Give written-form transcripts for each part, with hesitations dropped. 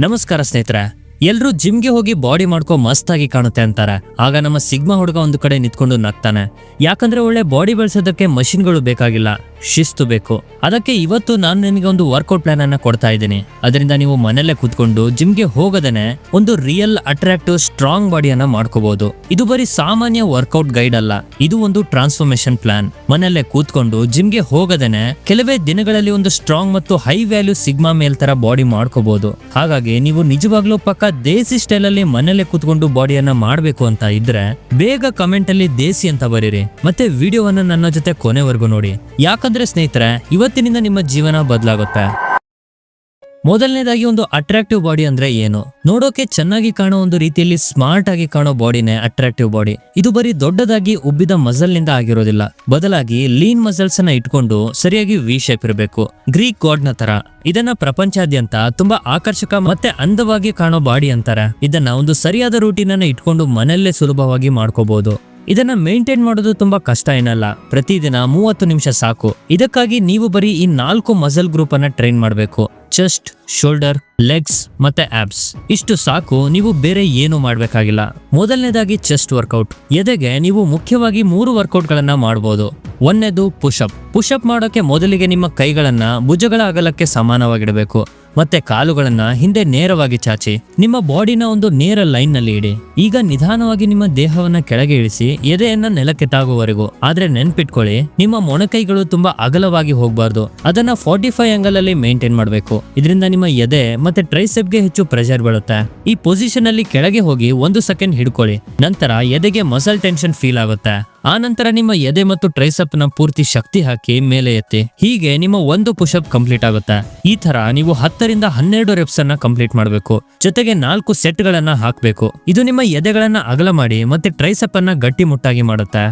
ನಮಸ್ಕಾರ ಸ್ನೇಹಿತರೆ. ಎಲ್ರೂ ಜಿಮ್ಗೆ ಹೋಗಿ ಬಾಡಿ ಮಾಡ್ಕೊ ಮಸ್ತಾಗಿ ಕಾಣುತ್ತೆ ಅಂತಾರೆ. ಆಗ ನಮ್ಮ ಸಿಗ್ಮಾ ಹುಡುಗ ಒಂದು ಕಡೆ ನಿಂತ್ಕೊಂಡು ನಗ್ತಾನೆ. ಯಾಕಂದ್ರೆ ಒಳ್ಳೆ ಬಾಡಿ ಬೆಳೆಸೋದಕ್ಕೆ ಮಷಿನ್ಗಳು ಬೇಕಾಗಿಲ್ಲ, ಶಿಸ್ತು ಬೇಕು. ಅದಕ್ಕೆ ಇವತ್ತು ನಾನು ನಿಮಗೆ ಒಂದು ವರ್ಕೌಟ್ ಪ್ಲಾನ್ ಅನ್ನ ಕೊಡ್ತಾ ಇದ್ದೀನಿ. ಅದರಿಂದ ನೀವು ಮನೆಯಲ್ಲೇ ಕೂತ್ಕೊಂಡು ಜಿಮ್ಗೆ ಹೋಗದೇನೆ ಒಂದು ರಿಯಲ್ ಅಟ್ರಾಕ್ಟಿವ್ ಸ್ಟ್ರಾಂಗ್ ಬಾಡಿಯನ್ನ ಮಾಡ್ಕೋಬಹುದು. ಇದು ಬರೀ ಸಾಮಾನ್ಯ ವರ್ಕೌಟ್ ಗೈಡ್ ಅಲ್ಲ, ಇದು ಒಂದು ಟ್ರಾನ್ಸ್ಫಾರ್ಮೇಶನ್ ಪ್ಲಾನ್. ಮನೆಯಲ್ಲೇ ಕೂತ್ಕೊಂಡು ಜಿಮ್ಗೆ ಹೋಗದೇನೆ ಕೆಲವೇ ದಿನಗಳಲ್ಲಿ ಒಂದು ಸ್ಟ್ರಾಂಗ್ ಮತ್ತು ಹೈ ವ್ಯಾಲ್ಯೂ ಸಿಗ್ಮಾ ಮೇಲ್ ತರ ಬಾಡಿ ಮಾಡ್ಕೋಬಹುದು. ಹಾಗಾಗಿ ನೀವು ನಿಜವಾಗ್ಲೂ ಪಕ್ಕ ದೇಸಿ ಸ್ಟೈಲ್ ಅಲ್ಲಿ ಮನೆಯಲ್ಲೇ ಕೂತ್ಕೊಂಡು ಬಾಡಿಯನ್ನ ಮಾಡಬೇಕು ಅಂತ ಇದ್ರೆ ಬೇಗ ಕಮೆಂಟ್ ಅಲ್ಲಿ ದೇಸಿ ಅಂತ ಬರೀರಿ. ಮತ್ತೆ ವಿಡಿಯೋವನ್ನ ನನ್ನ ಜೊತೆ ಕೊನೆವರೆಗೂ ನೋಡಿ. ಯಾಕಂದ್ರೆ ಸ್ನೇಹಿತರೆ, ಇವತ್ತಿನಿಂದ ನಿಮ್ಮ ಜೀವನ ಬದಲಾಗುತ್ತೆ. ಮೊದಲನೇದಾಗಿ ಒಂದು ಅಟ್ರಾಕ್ಟಿವ್ ಬಾಡಿ ಅಂದ್ರೆ ಏನು? ನೋಡೋಕೆ ಚೆನ್ನಾಗಿ ಕಾಣೋ ಒಂದು ರೀತಿಯಲ್ಲಿ ಸ್ಮಾರ್ಟ್ ಆಗಿ ಕಾಣೋ ಬಾಡಿನೇ ಅಟ್ರಾಕ್ಟಿವ್ ಬಾಡಿ. ಇದು ಬರೀ ದೊಡ್ಡದಾಗಿ ಉಬ್ಬಿದ ಮಸಲ್ ನಿಂದ ಆಗಿರೋದಿಲ್ಲ, ಬದಲಾಗಿ ಲೀನ್ ಮಸಲ್ಸ್ ಅನ್ನ ಇಟ್ಕೊಂಡು ಸರಿಯಾಗಿ ವಿ ಶೇಪ್ ಇರಬೇಕು, ಗ್ರೀಕ್ ಗಾಡ್ ನ ತರ. ಇದನ್ನ ಪ್ರಪಂಚಾದ್ಯಂತ ತುಂಬಾ ಆಕರ್ಷಕ ಮತ್ತೆ ಅಂದವಾಗಿ ಕಾಣೋ ಬಾಡಿ ಅಂತಾರೆ. ಇದನ್ನ ಒಂದು ಸರಿಯಾದ ರೂಟೀನ್ ಅನ್ನ ಇಟ್ಕೊಂಡು ಮನೆಯಲ್ಲೇ ಸುಲಭವಾಗಿ ಮಾಡ್ಕೋಬಹುದು. ಇದನ್ನ ಮೇಂಟೈನ್ ಮಾಡೋದು ತುಂಬಾ ಕಷ್ಟ ಏನಲ್ಲ, ಪ್ರತಿದಿನ 30 ನಿಮಿಷ ಸಾಕು. ಇದಕ್ಕಾಗಿ ನೀವು ಬರೀ ಈ 4 ಮಸಲ್ ಗ್ರೂಪ್ ಅನ್ನ ಟ್ರೈನ್ ಮಾಡಬೇಕು: ಚೆಸ್ಟ್, ಶೋಲ್ಡರ್, ಲೆಗ್ಸ್ ಮತ್ತೆ ಆಬ್ಸ್. ಇಷ್ಟು ಸಾಕು, ನೀವು ಬೇರೆ ಏನು ಮಾಡ್ಬೇಕಾಗಿಲ್ಲ. ಮೊದಲನೇದಾಗಿ ಚೆಸ್ಟ್ ವರ್ಕೌಟ್. ಎದೆಗೆ ನೀವು ಮುಖ್ಯವಾಗಿ 3 ವರ್ಕೌಟ್ ಗಳನ್ನ ಮಾಡಬಹುದು. ಒಂದನೇದು ಪುಷಪ್. ಪುಷಪ್ ಮಾಡೋಕೆ ಮೊದಲಿಗೆ ನಿಮ್ಮ ಕೈಗಳನ್ನ ಭುಜಗಳ ಅಗಲಕ್ಕೆ ಸಮಾನವಾಗಿಡಬೇಕು ಮತ್ತೆ ಕಾಲುಗಳನ್ನ ಹಿಂದೆ ನೇರವಾಗಿ ಚಾಚಿ ನಿಮ್ಮ ಬಾಡಿನ ಒಂದು ನೇರ ಲೈನ್ ನಲ್ಲಿ ಇಡಿ. ಈಗ ನಿಧಾನವಾಗಿ ನಿಮ್ಮ ದೇಹವನ್ನ ಕೆಳಗೆ ಇಳಿಸಿ ಎದೆಯನ್ನ ನೆಲಕ್ಕೆ ತಾಗುವವರೆಗೂ. ಆದ್ರೆ ನೆನ್ಪಿಟ್ಕೊಳ್ಳಿ, ನಿಮ್ಮ ಮೊಣಕೈಗಳು ತುಂಬಾ ಅಗಲವಾಗಿ ಹೋಗಬಾರ್ದು. ಅದನ್ನ 45 ಆಂಗಲ್ ಅಲ್ಲಿ ಮೇಂಟೈನ್ ಮಾಡಬೇಕು. ಇದರಿಂದ ನಿಮ್ಮ ಎದೆ ಮತ್ತೆ ಟ್ರೈಸೆಪ್ಗೆ ಹೆಚ್ಚು ಪ್ರೆಷರ್ ಬೀಳುತ್ತೆ. ಈ ಪೊಸಿಷನ್ ಅಲ್ಲಿ ಕೆಳಗೆ ಹೋಗಿ 1 ಸೆಕೆಂಡ್ ಹಿಡ್ಕೊಳ್ಳಿ. ನಂತರ ಎದೆಗೆ ಮಸಲ್ ಟೆನ್ಷನ್ ಫೀಲ್ ಆಗುತ್ತೆ. ಆ ನಂತರ ನಿಮ್ಮ ಎದೆ ಮತ್ತು ಟ್ರೈಸೆಪ್ ನ ಪೂರ್ತಿ ಶಕ್ತಿ ಹಾಕಿ ಮೇಲೆ ಎತ್ತಿ. ಹೀಗೆ ನಿಮ್ಮ 1 ಪುಷಪ್ ಕಂಪ್ಲೀಟ್ ಆಗುತ್ತೆ. ಈ ತರ ನೀವು 10ರಿಂದ 12 ರೆಪ್ಸ್ ಅನ್ನ ಕಂಪ್ಲೀಟ್ ಮಾಡಬೇಕು. ಜೊತೆಗೆ 4 ಸೆಟ್ ಗಳನ್ನ ಹಾಕಬೇಕು. ಇದು ನಿಮ್ಮ ಎದೆಗಳನ್ನ ಅಗಲ ಮಾಡಿ ಮತ್ತೆ ಟ್ರೈಸೆಪ್ ಅನ್ನ ಗಟ್ಟಿ ಮುಟ್ಟಾಗಿ ಮಾಡುತ್ತೆ.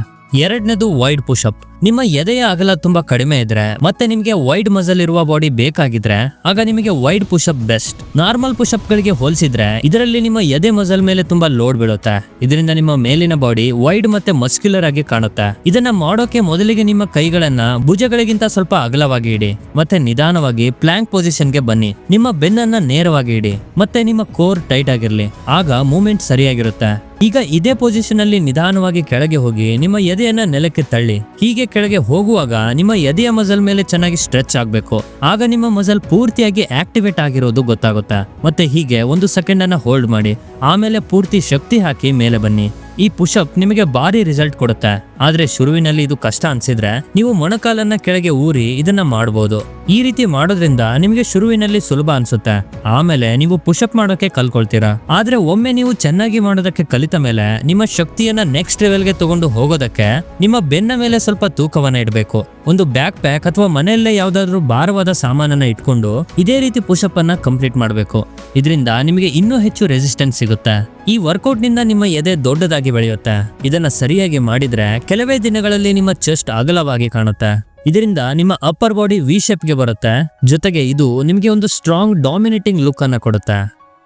ಎರಡನೇದು ವೈಡ್ ಪುಷಪ್. ನಿಮ್ಮ ಎದೆಯ ಅಗಲ ತುಂಬಾ ಕಡಿಮೆ ಇದ್ರೆ ಮತ್ತೆ ನಿಮಗೆ ವೈಡ್ ಮಸಲ್ ಇರುವ ಬಾಡಿ ಬೇಕಾಗಿದ್ರೆ ಆಗ ನಿಮಗೆ wide push-up best. Normal push-up ಗಳಿಗೆ ಹೋಲಿಸಿದ್ರೆ ಇದರಲ್ಲಿ ನಿಮ್ಮ ಎದೆ ಮಸಲ್ ಮೇಲೆ ತುಂಬಾ ಲೋಡ್ ಬೀಳುತ್ತೆ. ಇದರಿಂದ ನಿಮ್ಮ ಮೇಲಿನ ಬಾಡಿ ವೈಡ್ ಮತ್ತೆ ಮಸ್ಕ್ಯುಲರ್ ಆಗಿ ಕಾಣುತ್ತೆ. ಇದನ್ನ ಮಾಡೋಕೆ ಮೊದಲಿಗೆ ನಿಮ್ಮ ಕೈಗಳನ್ನ ಭುಜಗಳಿಗಿಂತ ಸ್ವಲ್ಪ ಅಗಲವಾಗಿ ಇಡಿ ಮತ್ತೆ ನಿಧಾನವಾಗಿ ಪ್ಲಾಂಕ್ ಪೊಸಿಷನ್ಗೆ ಬನ್ನಿ. ನಿಮ್ಮ ಬೆನ್ನನ್ನ ನೇರವಾಗಿ ಇಡಿ ಮತ್ತೆ ನಿಮ್ಮ ಕೋರ್ ಟೈಟ್ ಆಗಿರ್ಲಿ, ಆಗ ಮೂವ್ಮೆಂಟ್ ಸರಿಯಾಗಿರುತ್ತೆ. ಈಗ ಇದೇ ಪೊಸಿಷನ್ ಅಲ್ಲಿ ನಿಧಾನವಾಗಿ ಕೆಳಗೆ ಹೋಗಿ ನಿಮ್ಮ ಎದೆಯನ್ನ ನೆಲಕ್ಕೆ ತಳ್ಳಿ. ಹೀಗೆ ಕೆಳಗೆ ಹೋಗುವಾಗ ನಿಮ್ಮ ಎದೆಯ ಮಸಲ್ ಮೇಲೆ ಚೆನ್ನಾಗಿ ಸ್ಟ್ರೆಚ್ ಆಗ್ಬೇಕು. ಆಗ ನಿಮ್ಮ ಮಸಲ್ ಪೂರ್ತಿಯಾಗಿ ಆಕ್ಟಿವೇಟ್ ಆಗಿರೋದು ಗೊತ್ತಾಗುತ್ತೆ. ಮತ್ತೆ ಹೀಗೆ 1 ಸೆಕೆಂಡ್ ಅನ್ನ ಹೋಲ್ಡ್ ಮಾಡಿ, ಆಮೇಲೆ ಪೂರ್ತಿ ಶಕ್ತಿ ಹಾಕಿ ಮೇಲೆ ಬನ್ನಿ. ಈ ಪುಷಪ್ ನಿಮಗೆ ಭಾರಿ ರಿಸಲ್ಟ್ ಕೊಡುತ್ತೆ. ಆದ್ರೆ ಶುರುವಿನಲ್ಲಿ ಇದು ಕಷ್ಟ ಅನ್ಸಿದ್ರೆ ನೀವು ಮೊಣಕಾಲನ್ನ ಕೆಳಗೆ ಊರಿ ಇದನ್ನ ಮಾಡಬಹುದು. ಈ ರೀತಿ ಮಾಡೋದ್ರಿಂದ ನಿಮಗೆ ಶುರುವಿನಲ್ಲಿ ಸುಲಭ ಅನ್ಸುತ್ತೆ, ಆಮೇಲೆ ನೀವು ಪುಷಪ್ ಮಾಡೋಕೆ ಕಲ್ಕೊಳ್ತೀರಾ. ಆದ್ರೆ ಒಮ್ಮೆ ನೀವು ಚೆನ್ನಾಗಿ ಮಾಡೋದಕ್ಕೆ ಕಲಿತ ಮೇಲೆ ನಿಮ್ಮ ಶಕ್ತಿಯನ್ನ ನೆಕ್ಸ್ಟ್ ಲೆವೆಲ್ಗೆ ತಗೊಂಡು ಹೋಗೋದಕ್ಕೆ ನಿಮ್ಮ ಬೆನ್ನ ಮೇಲೆ ಸ್ವಲ್ಪ ತೂಕವನ್ನ ಇಡಬೇಕು. ಒಂದು ಬ್ಯಾಕ್ ಪ್ಯಾಕ್ ಅಥವಾ ಮನೆಯಲ್ಲೇ ಯಾವ್ದಾದ್ರು ಭಾರವಾದ ಸಾಮಾನನ್ನ ಇಟ್ಕೊಂಡು ಇದೇ ರೀತಿ ಪುಷಪ್ ಅನ್ನ ಕಂಪ್ಲೀಟ್ ಮಾಡಬೇಕು. ಇದರಿಂದ ನಿಮಗೆ ಇನ್ನೂ ಹೆಚ್ಚು ರೆಸಿಸ್ಟೆನ್ಸ್ ಸಿಗುತ್ತೆ. ಈ ವರ್ಕೌಟ್ ನಿಂದ ನಿಮ್ಮ ಎದೆ ದೊಡ್ಡದಾಗಿ ಬೆಳೆಯುತ್ತೆ. ಇದನ್ನ ಸರಿಯಾಗಿ ಮಾಡಿದ್ರೆ ಕೆಲವೇ ದಿನಗಳಲ್ಲಿ ನಿಮ್ಮ ಚೆಸ್ಟ್ ಅಗಲವಾಗಿ ಕಾಣುತ್ತೆ. ಇದರಿಂದ ನಿಮ್ಮ ಅಪ್ಪರ್ ಬಾಡಿ ವಿ ಶೇಪ್ ಗೆ ಬರುತ್ತೆ. ಜೊತೆಗೆ ಇದು ನಿಮಗೆ ಒಂದು ಸ್ಟ್ರಾಂಗ್ ಡಾಮಿನೇಟಿಂಗ್ ಲುಕ್ ಅನ್ನ ಕೊಡುತ್ತೆ.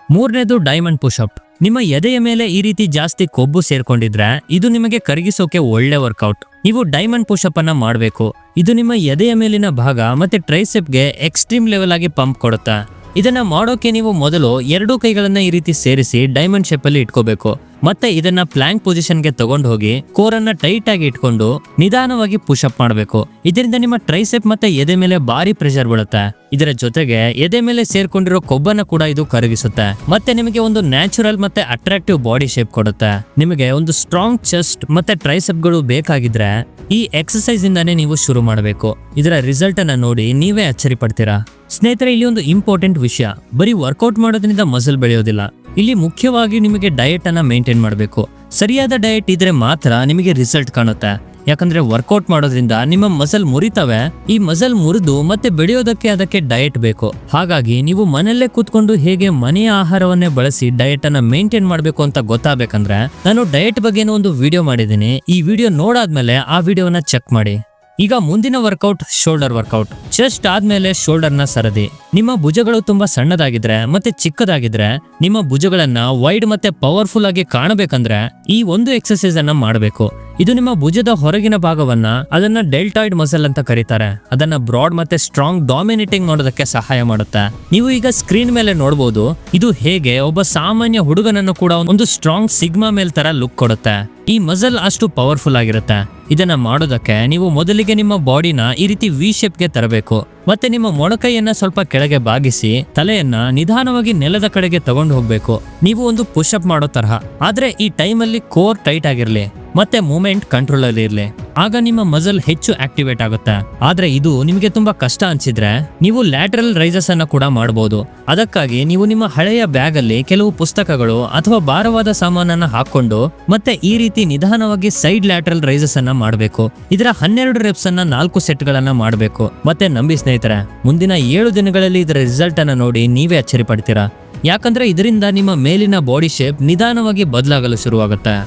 ಮೂರನೇದು ಡೈಮಂಡ್ ಪುಷಪ್. ನಿಮ್ಮ ಎದೆಯ ಮೇಲೆ ಈ ರೀತಿ ಜಾಸ್ತಿ ಕೊಬ್ಬು ಸೇರ್ಕೊಂಡಿದ್ರೆ ಇದು ನಿಮಗೆ ಕರಗಿಸೋಕೆ ಒಳ್ಳೆ ವರ್ಕೌಟ್. ನೀವು ಡೈಮಂಡ್ ಪುಷಪ್ ಅನ್ನ ಮಾಡಬೇಕು. ಇದು ನಿಮ್ಮ ಎದೆಯ ಮೇಲಿನ ಭಾಗ ಮತ್ತೆ ಟ್ರೈಸೆಪ್ಗೆ ಎಕ್ಸ್ಟ್ರೀಮ್ ಲೆವೆಲ್ ಆಗಿ ಪಂಪ್ ಕೊಡುತ್ತೆ. ಇದನ್ನ ಮಾಡೋಕೆ ನೀವು ಮೊದಲು 2 ಕೈಗಳನ್ನ ಈ ರೀತಿ ಸೇರಿಸಿ ಡೈಮಂಡ್ ಶೇಪ್ ಅಲ್ಲಿ ಇಟ್ಕೋಬೇಕು. ಮತ್ತೆ ಇದನ್ನ ಪ್ಲಾಂಕ್ ಪೊಸಿಷನ್ಗೆ ತಗೊಂಡು ಹೋಗಿ ಕೋರನ್ನ ಟೈಟ್ ಆಗಿ ಇಟ್ಕೊಂಡು ನಿಧಾನವಾಗಿ ಪುಷಪ್ ಮಾಡಬೇಕು. ಇದರಿಂದ ನಿಮ್ಮ ಟ್ರೈಸೆಪ್ ಮತ್ತೆ ಎದೆ ಮೇಲೆ ಭಾರಿ ಪ್ರೆಷರ್ ಬೀಳುತ್ತೆ. ಇದರ ಜೊತೆಗೆ ಎದೆ ಮೇಲೆ ಸೇರ್ಕೊಂಡಿರೋ ಕೊಬ್ಬನ್ನ ಕೂಡ ಇದು ಕರಗಿಸುತ್ತೆ. ಮತ್ತೆ ನಿಮಗೆ ಒಂದು ನ್ಯಾಚುರಲ್ ಮತ್ತೆ ಅಟ್ರಾಕ್ಟಿವ್ ಬಾಡಿ ಶೇಪ್ ಕೊಡುತ್ತೆ. ನಿಮಗೆ ಒಂದು ಸ್ಟ್ರಾಂಗ್ ಚೆಸ್ಟ್ ಮತ್ತೆ ಟ್ರೈಸೆಪ್ ಗಳು ಬೇಕಾಗಿದ್ರೆ ಈ ಎಕ್ಸರ್ಸೈಸ್ ಇಂದಾನೇ ನೀವು ಶುರು ಮಾಡಬೇಕು. ಇದರ ರಿಸಲ್ಟ್ ಅನ್ನ ನೋಡಿ ನೀವೇ ಅಚ್ಚರಿ ಪಡ್ತೀರಾ. ಸ್ನೇಹಿತರೆ, ಇಲ್ಲಿ ಒಂದು ಇಂಪಾರ್ಟೆಂಟ್ ವಿಷಯ, ಬರೀ ವರ್ಕೌಟ್ ಮಾಡೋದ್ರಿಂದ ಮಸಲ್ ಬೆಳೆಯೋದಿಲ್ಲ. ಇಲ್ಲಿ ಮುಖ್ಯವಾಗಿ ನಿಮಗೆ ಡಯಟ್ ಅನ್ನ ಮೇಂಟೈನ್ ಮಾಡಬೇಕು. ಸರಿಯಾದ ಡಯಟ್ ಇದ್ರೆ ಮಾತ್ರ ನಿಮಗೆ ರಿಸಲ್ಟ್ ಕಾಣುತ್ತೆ. ಯಾಕಂದ್ರೆ ವರ್ಕೌಟ್ ಮಾಡೋದ್ರಿಂದ ನಿಮ್ಮ ಮಸಲ್ ಮುರಿತವೆ. ಈ ಮಸಲ್ ಮುರಿದು ಮತ್ತೆ ಬೆಳೆಯೋದಕ್ಕೆ ಅದಕ್ಕೆ ಡಯಟ್ ಬೇಕು. ಹಾಗಾಗಿ ನೀವು ಮನೆಯಲ್ಲೇ ಕೂತ್ಕೊಂಡು ಹೇಗೆ ಮನೆಯ ಆಹಾರವನ್ನೇ ಬಳಸಿ ಡಯಟ್ ಅನ್ನ ಮೇಂಟೈನ್ ಮಾಡಬೇಕು ಅಂತ ಗೊತ್ತಾಗಬೇಕಂದ್ರೆ ನಾನು ಡಯಟ್ ಬಗ್ಗೆನೂ ಒಂದು ವಿಡಿಯೋ ಮಾಡಿದ್ದೀನಿ. ಈ ವಿಡಿಯೋ ನೋಡಾದ್ಮೇಲೆ ಆ ವಿಡಿಯೋನ ಚೆಕ್ ಮಾಡಿ. ಈಗ ಮುಂದಿನ ವರ್ಕೌಟ್ ಶೋಲ್ಡರ್ ವರ್ಕೌಟ್. ಚೆಸ್ಟ್ ಆದ್ಮೇಲೆ ಶೋಲ್ಡರ್ ನ ಸರದಿ. ನಿಮ್ಮ ಭುಜಗಳು ತುಂಬಾ ಸಣ್ಣದಾಗಿದ್ರೆ ಮತ್ತೆ ಚಿಕ್ಕದಾಗಿದ್ರೆ ನಿಮ್ಮ ಭುಜಗಳನ್ನ ವೈಡ್ ಮತ್ತೆ ಪವರ್ಫುಲ್ ಆಗಿ ಕಾಣಬೇಕಂದ್ರೆ ಈ ಒಂದು ಎಕ್ಸರ್ಸೈಸ್ ಅನ್ನ ಮಾಡಬೇಕು. ಇದು ನಿಮ್ಮ ಭುಜದ ಹೊರಗಿನ ಭಾಗವನ್ನ ಅದನ್ನ ಡೆಲ್ಟಾಯ್ಡ್ ಮಸಲ್ ಅಂತ ಕರೀತಾರೆ. ಅದನ್ನ ಬ್ರಾಡ್ ಮತ್ತೆ ಸ್ಟ್ರಾಂಗ್ ಡಾಮಿನೇಟಿಂಗ್ ಮಾಡೋದಕ್ಕೆ ಸಹಾಯ ಮಾಡುತ್ತೆ. ನೀವು ಈಗ ಸ್ಕ್ರೀನ್ ಮೇಲೆ ನೋಡಬಹುದು ಇದು ಹೇಗೆ ಒಬ್ಬ ಸಾಮಾನ್ಯ ಹುಡುಗನನ್ನು ಕೂಡ ಒಂದು ಸ್ಟ್ರಾಂಗ್ ಸಿಗ್ಮಾ ಮೇಲ್ ತರ ಲುಕ್ ಕೊಡುತ್ತೆ. ಈ ಮಸಲ್ ಅಷ್ಟು ಪವರ್ಫುಲ್ ಆಗಿರುತ್ತೆ. ಇದನ್ನ ಮಾಡೋದಕ್ಕೆ ನೀವು ಮೊದಲಿಗೆ ನಿಮ್ಮ ಬಾಡಿನ ಈ ರೀತಿ ವಿ ಶೇಪ್ಗೆ ತರಬೇಕು. ಮತ್ತೆ ನಿಮ್ಮ ಮೊಣಕೈಯನ್ನ ಸ್ವಲ್ಪ ಕೆಳಗೆ ಬಾಗಿಸಿ ತಲೆಯನ್ನ ನಿಧಾನವಾಗಿ ನೆಲದ ಕಡೆಗೆ ತಗೊಂಡು ಹೋಗ್ಬೇಕು. ನೀವು ಒಂದು ಪುಷ್ ಅಪ್ ಮಾಡೋ ತರಹ. ಆದ್ರೆ ಈ ಟೈಮಲ್ಲಿ ಕೋರ್ ಟೈಟ್ ಆಗಿರ್ಲಿ ಮತ್ತೆ ಮೂವ್ಮೆಂಟ್ ಕಂಟ್ರೋಲ್ ಅಲ್ಲಿ ಇರ್ಲಿ. ಆಗ ನಿಮ್ಮ ಮಸಲ್ ಹೆಚ್ಚು ಆಕ್ಟಿವೇಟ್ ಆಗುತ್ತೆ. ಆದ್ರೆ ಇದು ನಿಮಗೆ ತುಂಬಾ ಕಷ್ಟ ಅನ್ಸಿದ್ರೆ ನೀವು ಲ್ಯಾಟರಲ್ ರೈಸಸ್ ಅನ್ನ ಕೂಡ ಮಾಡಬಹುದು. ಅದಕ್ಕಾಗಿ ನೀವು ನಿಮ್ಮ ಹಳೆಯ ಬ್ಯಾಗ್ ಅಲ್ಲಿ ಕೆಲವು ಪುಸ್ತಕಗಳು ಅಥವಾ ಭಾರವಾದ ಸಾಮಾನನ್ನ ಹಾಕೊಂಡು ಮತ್ತೆ ಈ ರೀತಿ ನಿಧಾನವಾಗಿ ಸೈಡ್ ಲ್ಯಾಟರಲ್ ರೈಸಸ್ ಅನ್ನ ಮಾಡಬೇಕು. ಇದರ 12 ರೆಪ್ಸ್ ಅನ್ನ 4 ಸೆಟ್ ಗಳನ್ನ ಮಾಡಬೇಕು. ಮತ್ತೆ ನಂಬಿ ಸ್ನೇಹಿತರೆ, ಮುಂದಿನ 7 ದಿನಗಳಲ್ಲಿ ಇದರ ರಿಸಲ್ಟ್ ಅನ್ನ ನೋಡಿ ನೀವೇ ಅಚ್ಚರಿ ಪಡ್ತೀರಾ. ಯಾಕಂದ್ರೆ ಇದರಿಂದ ನಿಮ್ಮ ಮೇಲಿನ ಬಾಡಿ ಶೇಪ್ ನಿಧಾನವಾಗಿ ಬದಲಾಗಲು ಶುರುವಾಗುತ್ತೆ.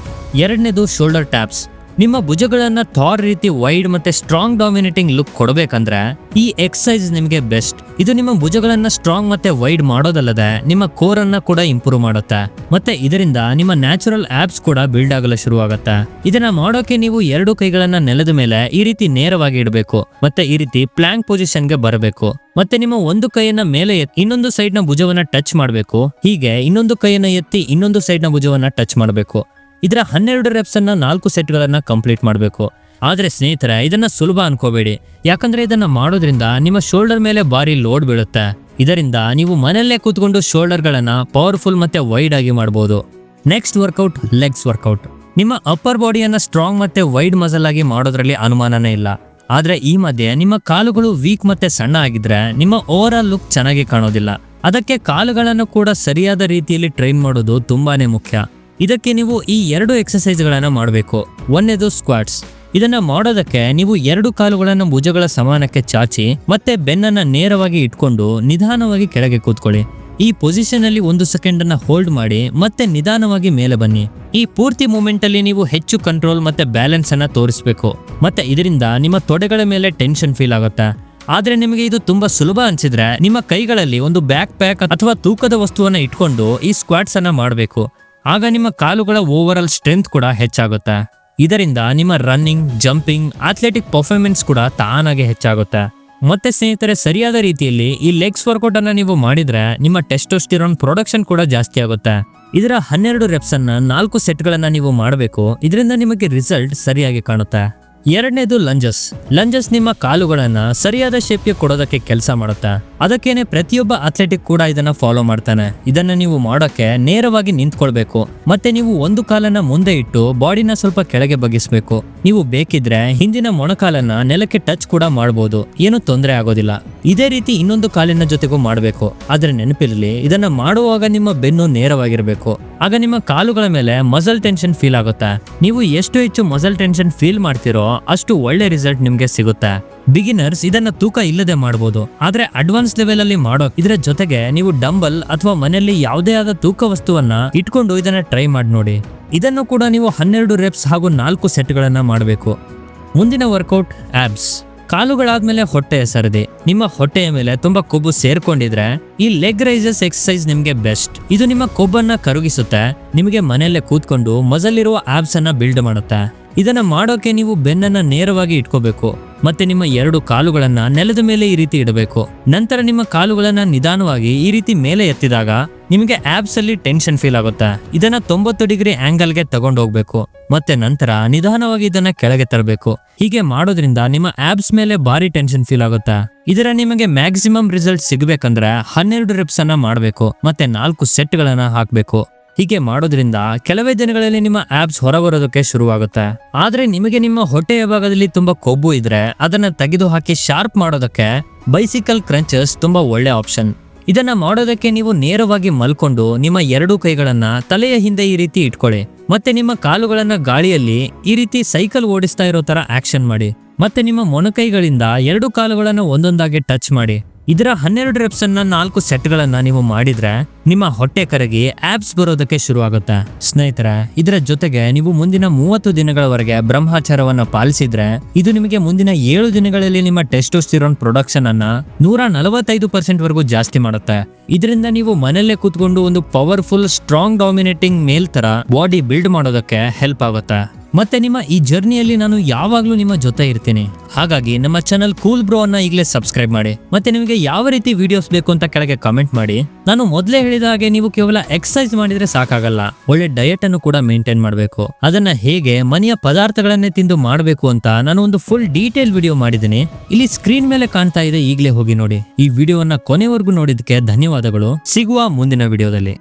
ಎರಡನೇದು ಶೋಲ್ಡರ್ ಟ್ಯಾಪ್ಸ್. ನಿಮ್ಮ ಭುಜಗಳನ್ನ ಥಾರ್ ರೀತಿ ವೈಡ್ ಮತ್ತೆ ಸ್ಟ್ರಾಂಗ್ ಡಾಮಿನೇಟಿಂಗ್ ಲುಕ್ ಕೊಡಬೇಕಂದ್ರೆ ಈ ಎಕ್ಸರ್ಸೈಸ್ ನಿಮಗೆ ಬೆಸ್ಟ್. ಇದು ನಿಮ್ಮ ಭುಜಗಳನ್ನ ಸ್ಟ್ರಾಂಗ್ ಮತ್ತೆ ವೈಡ್ ಮಾಡೋದಲ್ಲದೆ ನಿಮ್ಮ ಕೋರ್ ಅನ್ನ ಕೂಡ ಇಂಪ್ರೂವ್ ಮಾಡುತ್ತೆ. ಮತ್ತೆ ಇದರಿಂದ ನಿಮ್ಮ ನ್ಯಾಚುರಲ್ ಆಬ್ಸ್ ಕೂಡ ಬಿಲ್ಡ್ ಆಗಲು ಶುರುವಾಗುತ್ತೆ. ಇದನ್ನ ಮಾಡೋಕೆ ನೀವು 2 ಕೈಗಳನ್ನ ನೆಲದ ಮೇಲೆ ಈ ರೀತಿ ನೇರವಾಗಿ ಇಡಬೇಕು. ಮತ್ತೆ ಈ ರೀತಿ ಪ್ಲಾಂಕ್ ಪೊಸಿಷನ್ಗೆ ಬರಬೇಕು. ಮತ್ತೆ ನಿಮ್ಮ ಒಂದು ಕೈಯನ್ನ ಮೇಲೆ ಎತ್ತಿ ಇನ್ನೊಂದು ಸೈಡ್ ನ ಭುಜವನ್ನ ಟಚ್ ಮಾಡಬೇಕು. ಹೀಗೆ ಇನ್ನೊಂದು ಕೈಯನ್ನ ಎತ್ತಿ ಇನ್ನೊಂದು ಸೈಡ್ ನ ಭುಜವನ್ನ ಟಚ್ ಮಾಡಬೇಕು. ಇದರ 12 ರೆಪ್ಸ್ ಅನ್ನ 4 ಸೆಟ್ ಗಳನ್ನ ಕಂಪ್ಲೀಟ್ ಮಾಡಬೇಕು. ಆದ್ರೆ ಸ್ನೇಹಿತರೆ, ಇದನ್ನ ಸುಲಭ ಅನ್ಕೋಬೇಡಿ. ಯಾಕಂದ್ರೆ ಇದನ್ನ ಮಾಡೋದ್ರಿಂದ ನಿಮ್ಮ ಶೋಲ್ಡರ್ ಮೇಲೆ ಭಾರಿ ಲೋಡ್ ಬೀಳುತ್ತೆ. ಇದರಿಂದ ನೀವು ಮನೆಯಲ್ಲೇ ಕೂತ್ಕೊಂಡು ಶೋಲ್ಡರ್ ಗಳನ್ನ ಪವರ್ಫುಲ್ ಮತ್ತೆ ವೈಡ್ ಆಗಿ ಮಾಡಬಹುದು. Next workout, legs workout. ನಿಮ್ಮ ಅಪ್ಪರ್ ಬಾಡಿಯನ್ನ ಸ್ಟ್ರಾಂಗ್ ಮತ್ತೆ ವೈಡ್ ಮಸಲ್ ಆಗಿ ಮಾಡೋದ್ರಲ್ಲಿ ಅನುಮಾನನೇ ಇಲ್ಲ. ಆದ್ರೆ ಈ ಮಧ್ಯೆ ನಿಮ್ಮ ಕಾಲುಗಳು ವೀಕ್ ಮತ್ತೆ ಸಣ್ಣ ಆಗಿದ್ರೆ ನಿಮ್ಮ ಓವರ್ ಆಲ್ ಲುಕ್ ಚೆನ್ನಾಗಿ ಕಾಣೋದಿಲ್ಲ. ಅದಕ್ಕೆ ಕಾಲುಗಳನ್ನು ಕೂಡ ಸರಿಯಾದ ರೀತಿಯಲ್ಲಿ ಟ್ರೈನ್ ಮಾಡೋದು ತುಂಬಾನೇ ಮುಖ್ಯ. ಇದಕ್ಕೆ ನೀವು ಈ 2 ಎಕ್ಸರ್ಸೈಸ್ ಗಳನ್ನ ಮಾಡಬೇಕು. ಒಂದನೇದು ಸ್ಕ್ವಾಟ್ಸ್. ಇದನ್ನ ಮಾಡೋದಕ್ಕೆ ನೀವು 2 ಕಾಲುಗಳನ್ನು ಭುಜಗಳ ಸಮಾನಕ್ಕೆ ಚಾಚಿ ಮತ್ತೆ ಬೆನ್ನನ್ನ ನೇರವಾಗಿ ಇಟ್ಕೊಂಡು ನಿಧಾನವಾಗಿ ಕೆಳಗೆ ಕೂತ್ಕೊಳ್ಳಿ. ಈ ಪೊಸಿಷನ್ ಅಲ್ಲಿ 1 ಸೆಕೆಂಡ್ ಅನ್ನ ಹೋಲ್ಡ್ ಮಾಡಿ ಮತ್ತೆ ನಿಧಾನವಾಗಿ ಮೇಲೆ ಬನ್ನಿ. ಈ ಪೂರ್ತಿ ಮೂಮೆಂಟ್ ಅಲ್ಲಿ ನೀವು ಹೆಚ್ಚು ಕಂಟ್ರೋಲ್ ಮತ್ತೆ ಬ್ಯಾಲೆನ್ಸ್ ಅನ್ನ ತೋರಿಸಬೇಕು. ಮತ್ತೆ ಇದರಿಂದ ನಿಮ್ಮ ತೊಡೆಗಳ ಮೇಲೆ ಟೆನ್ಷನ್ ಫೀಲ್ ಆಗುತ್ತೆ. ಆದ್ರೆ ನಿಮಗೆ ಇದು ತುಂಬಾ ಸುಲಭ ಅನ್ಸಿದ್ರೆ ನಿಮ್ಮ ಕೈಗಳಲ್ಲಿ ಒಂದು ಬ್ಯಾಕ್ ಪ್ಯಾಕ್ ಅಥವಾ ತೂಕದ ವಸ್ತುವನ್ನ ಇಟ್ಕೊಂಡು ಈ ಸ್ಕ್ವಾಟ್ಸ್ ಅನ್ನ ಮಾಡಬೇಕು. ಆಗ ನಿಮ್ಮ ಕಾಲುಗಳ ಓವರ್ ಆಲ್ ಸ್ಟ್ರೆಂತ್ ಕೂಡ ಹೆಚ್ಚಾಗುತ್ತೆ. ಇದರಿಂದ ನಿಮ್ಮ ರನ್ನಿಂಗ್, ಜಂಪಿಂಗ್, ಅಥ್ಲೆಟಿಕ್ ಪರ್ಫಾರ್ಮೆನ್ಸ್ ಕೂಡ ತಾನಾಗೆ ಹೆಚ್ಚಾಗುತ್ತೆ. ಮತ್ತೆ ಸ್ನೇಹಿತರೆ, ಸರಿಯಾದ ರೀತಿಯಲ್ಲಿ ಈ ಲೆಗ್ಸ್ ವರ್ಕೌಟ್ ಅನ್ನ ನೀವು ಮಾಡಿದ್ರೆ ನಿಮ್ಮ ಟೆಸ್ಟೋಸ್ಟಿರಾನ್ ಪ್ರೊಡಕ್ಷನ್ ಕೂಡ ಜಾಸ್ತಿ ಆಗುತ್ತೆ. ಇದರ 12 ರೆಪ್ಸ್ ಅನ್ನ 4 ಸೆಟ್ ಗಳನ್ನ ನೀವು ಮಾಡಬೇಕು. ಇದರಿಂದ ನಿಮಗೆ ರಿಸಲ್ಟ್ ಸರಿಯಾಗಿ ಕಾಣುತ್ತೆ. ಎರಡನೇದು ಲಂಜಸ್. ಲಂಜಸ್ ನಿಮ್ಮ ಕಾಲುಗಳನ್ನ ಸರಿಯಾದ ಶೇಪ್ಗೆ ಕೊಡೋದಕ್ಕೆ ಕೆಲಸ ಮಾಡುತ್ತೆ. ಅದಕ್ಕೇನೆ ಪ್ರತಿಯೊಬ್ಬ ಅಥ್ಲೆಟಿಕ್ ಕೂಡ ಇದನ್ನ ಫಾಲೋ ಮಾಡ್ತಾನೆ. ಇದನ್ನ ನೀವು ಮಾಡೋಕೆ ನೇರವಾಗಿ ನಿಂತ್ಕೊಳ್ಬೇಕು. ಮತ್ತೆ ನೀವು ಒಂದು ಕಾಲನ್ನ ಮುಂದೆ ಇಟ್ಟು ಬಾಡಿನ ಸ್ವಲ್ಪ ಕೆಳಗೆ ಬಗ್ಗಿಸ್ಬೇಕು. ನೀವು ಬೇಕಿದ್ರೆ ಹಿಂದಿನ ಮೊಣಕಾಲನ್ನ ನೆಲಕ್ಕೆ ಟಚ್ ಕೂಡ ಮಾಡಬಹುದು, ಏನು ತೊಂದರೆ ಆಗೋದಿಲ್ಲ. ಇದೇ ರೀತಿ ಇನ್ನೊಂದು ಕಾಲಿನ ಜೊತೆಗೂ ಮಾಡಬೇಕು. ಆದ್ರೆ ನೆನಪಿರಲಿ, ಇದನ್ನ ಮಾಡುವಾಗ ನಿಮ್ಮ ಬೆನ್ನು ನೇರವಾಗಿರ್ಬೇಕು. ಆಗ ನಿಮ್ಮ ಕಾಲುಗಳ ಮೇಲೆ ಮಸಲ್ ಟೆನ್ಷನ್ ಫೀಲ್ ಆಗುತ್ತೆ. ನೀವು ಎಷ್ಟು ಹೆಚ್ಚು ಮಸಲ್ ಟೆನ್ಷನ್ ಫೀಲ್ ಮಾಡ್ತಿರೋ ಅಷ್ಟು ಒಳ್ಳೆ ರಿಸಲ್ಟ್ ನಿಮ್ಗೆ ಸಿಗುತ್ತೆ. ಬಿಗಿನರ್ಸ್ ಇದನ್ನ ತೂಕ ಇಲ್ಲದೆ ಮಾಡಬಹುದು. ಆದ್ರೆ ಅಡ್ವಾನ್ಸ್ ಲೆವೆಲ್ ಅಲ್ಲಿ ಮಾಡೋ ಇದರ ಜೊತೆಗೆ ನೀವು ಡಂಬಲ್ ಅಥವಾ ಮನೆಯಲ್ಲಿ ಯಾವುದೇ ಆದ ತೂಕ ವಸ್ತುವನ್ನ ಇಟ್ಕೊಂಡು ಇದನ್ನ ಟ್ರೈ ಮಾಡಿ ನೋಡಿ. ಇದನ್ನು ಕೂಡ ನೀವು 12 ರೆಪ್ಸ್ ಹಾಗೂ 4 ಸೆಟ್ ಗಳನ್ನ ಮಾಡಬೇಕು. ಮುಂದಿನ ವರ್ಕೌಟ್, ಆಬ್ಸ್. ಕಾಲುಗಳಾದ್ಮೇಲೆ ಹೊಟ್ಟೆಯ ಸರದಿ. ನಿಮ್ಮ ಹೊಟ್ಟೆಯ ಮೇಲೆ ತುಂಬಾ ಕೊಬ್ಬು ಸೇರ್ಕೊಂಡಿದ್ರೆ ಈ ಲೆಗ್ ರೈಸಸ್ ಎಕ್ಸರ್ಸೈಸ್ ನಿಮ್ಗೆ ಬೆಸ್ಟ್. ಇದು ನಿಮ್ಮ ಕೊಬ್ಬನ್ನ ಕರಗಿಸುತ್ತೆ. ನಿಮಗೆ ಮನೆಯಲ್ಲೇ ಕೂತ್ಕೊಂಡು ಮಸಲ್ ಇರುವ ಆಬ್ಸ್ ಅನ್ನ ಬಿಲ್ಡ್ ಮಾಡುತ್ತೆ. ಇದನ್ನ ಮಾಡೋಕೆ ನೀವು ಬೆನ್ನನ್ನ ನೇರವಾಗಿ ಇಟ್ಕೋಬೇಕು. ಮತ್ತೆ ನಿಮ್ಮ 2 ಕಾಲುಗಳನ್ನ ನೆಲದ ಮೇಲೆ ಈ ರೀತಿ ಇಡಬೇಕು. ನಂತರ ನಿಮ್ಮ ಕಾಲುಗಳನ್ನ ನಿಧಾನವಾಗಿ ಈ ರೀತಿ ಮೇಲೆ ಎತ್ತಿದಾಗ ನಿಮಗೆ ಆಬ್ಸ್ ಅಲ್ಲಿ ಟೆನ್ಷನ್ ಫೀಲ್ ಆಗುತ್ತೆ. ಇದನ್ನ 90 ಡಿಗ್ರಿ ಆಂಗಲ್ ಗೆ ತಗೊಂಡು ಹೋಗ್ಬೇಕು. ಮತ್ತೆ ನಂತರ ನಿಧಾನವಾಗಿ ಇದನ್ನ ಕೆಳಗೆ ತರಬೇಕು. ಹೀಗೆ ಮಾಡೋದ್ರಿಂದ ನಿಮ್ಮ ಆಬ್ಸ್ ಮೇಲೆ ಭಾರಿ ಟೆನ್ಷನ್ ಫೀಲ್ ಆಗುತ್ತೆ. ಇದರ ನಿಮಗೆ ಮ್ಯಾಕ್ಸಿಮಮ್ ರಿಸಲ್ಟ್ ಸಿಗಬೇಕಂದ್ರೆ 12 ರೆಪ್ಸ್ ಅನ್ನ ಮಾಡಬೇಕು. ಮತ್ತೆ 4 ಸೆಟ್ ಗಳನ್ನ ಹಾಕ್ಬೇಕು. ಹೀಗೆ ಮಾಡೋದ್ರಿಂದ ಕೆಲವೇ ದಿನಗಳಲ್ಲಿ ನಿಮ್ಮ ಆಬ್ಸ್ ಹೊರಬರೋದಕ್ಕೆ ಶುರುವಾಗುತ್ತೆ. ಆದ್ರೆ ನಿಮಗೆ ನಿಮ್ಮ ಹೊಟ್ಟೆಯ ಭಾಗದಲ್ಲಿ ತುಂಬಾ ಕೊಬ್ಬು ಇದ್ರೆ ಅದನ್ನ ತೆಗೆದು ಹಾಕಿ ಶಾರ್ಪ್ ಮಾಡೋದಕ್ಕೆ ಬೈಸಿಕಲ್ ಕ್ರಂಚಸ್ ತುಂಬಾ ಒಳ್ಳೆ ಆಪ್ಷನ್. ಇದನ್ನ ಮಾಡೋದಕ್ಕೆ ನೀವು ನೇರವಾಗಿ ಮಲ್ಕೊಂಡು ನಿಮ್ಮ 2 ಕೈಗಳನ್ನ ತಲೆಯ ಹಿಂದೆ ಈ ರೀತಿ ಇಟ್ಕೊಳ್ಳಿ. ಮತ್ತೆ ನಿಮ್ಮ ಕಾಲುಗಳನ್ನ ಗಾಳಿಯಲ್ಲಿ ಈ ರೀತಿ ಸೈಕಲ್ ಓಡಿಸ್ತಾ ಇರೋ ತರ ಆಕ್ಷನ್ ಮಾಡಿ. ಮತ್ತೆ ನಿಮ್ಮ ಮೊಣಕೈಗಳಿಂದ 2 ಕಾಲುಗಳನ್ನ ಒಂದೊಂದಾಗಿ ಟಚ್ ಮಾಡಿ. ಇದರ 12 ರೆಪ್ಸ್ ಅನ್ನ 4 ಸೆಟ್ ಗಳನ್ನ ನೀವು ಮಾಡಿದ್ರೆ ನಿಮ್ಮ ಹೊಟ್ಟೆ ಕರಗಿ ಆಬ್ಸ್ ಬರೋದಕ್ಕೆ ಶುರು ಆಗುತ್ತೆ. ಸ್ನೇಹಿತರೆ, ಇದರ ಜೊತೆಗೆ ನೀವು ಮುಂದಿನ 30 ದಿನಗಳವರೆಗೆ ಬ್ರಹ್ಮಚಾರವನ್ನ ಪಾಲಿಸಿದ್ರೆ ಇದು ನಿಮಗೆ ಮುಂದಿನ 7 ದಿನಗಳಲ್ಲಿ ನಿಮ್ಮ ಟೆಸ್ಟೋಸ್ಟಿರಾನ್ ಪ್ರೊಡಕ್ಷನ್ ಅನ್ನ 145% ವರೆಗೂ ಜಾಸ್ತಿ ಮಾಡುತ್ತೆ. ಇದರಿಂದ ನೀವು ಮನೆಯಲ್ಲೇ ಕೂತ್ಕೊಂಡು ಒಂದು ಪವರ್ಫುಲ್, ಸ್ಟ್ರಾಂಗ್, ಡಾಮಿನೇಟಿಂಗ್ ಮೇಲ್ ತರ ಬಾಡಿ ಬಿಲ್ಡ್ ಮಾಡೋದಕ್ಕೆ ಹೆಲ್ಪ್ ಆಗುತ್ತೆ. ಮತ್ತೆ ನಿಮ್ಮ ಈ ಜರ್ನಿಯಲ್ಲಿ ನಾನು ಯಾವಾಗ್ಲೂ ನಿಮ್ಮ ಜೊತೆ ಇರ್ತೀನಿ. ಹಾಗಾಗಿ ನಮ್ಮ ಚಾನಲ್ ಕೂಲ್ ಬ್ರೋ ಅನ್ನ ಈಗಲೇ ಸಬ್ಸ್ಕ್ರೈಬ್ ಮಾಡಿ. ಮತ್ತೆ ನಿಮಗೆ ಯಾವ ರೀತಿ ವಿಡಿಯೋಸ್ ಬೇಕು ಅಂತ ಕೆಳಗೆ ಕಮೆಂಟ್ ಮಾಡಿ. ನಾನು ಮೊದಲೇ ಹೇಳಿದ ಹಾಗೆ ನೀವು ಕೇವಲ ಎಕ್ಸರ್ಸೈಸ್ ಮಾಡಿದ್ರೆ ಸಾಕಾಗಲ್ಲ, ಒಳ್ಳೆ ಡಯಟ್ ಅನ್ನು ಕೂಡ ಮೇಂಟೈನ್ ಮಾಡಬೇಕು. ಅದನ್ನ ಹೇಗೆ ಮನೆಯ ಪದಾರ್ಥಗಳನ್ನೇ ತಿಂದು ಮಾಡಬೇಕು ಅಂತ ನಾನು ಒಂದು ಫುಲ್ ಡೀಟೇಲ್ ವಿಡಿಯೋ ಮಾಡಿದ್ದೀನಿ. ಇಲ್ಲಿ ಸ್ಕ್ರೀನ್ ಮೇಲೆ ಕಾಣ್ತಾ ಇದೆ, ಈಗಲೇ ಹೋಗಿ ನೋಡಿ. ಈ ವಿಡಿಯೋವನ್ನ ಕೊನೆವರೆಗೂ ನೋಡಿದಕ್ಕೆ ಧನ್ಯವಾದಗಳು. ಸಿಗುವ ಮುಂದಿನ ವಿಡಿಯೋದಲ್ಲಿ.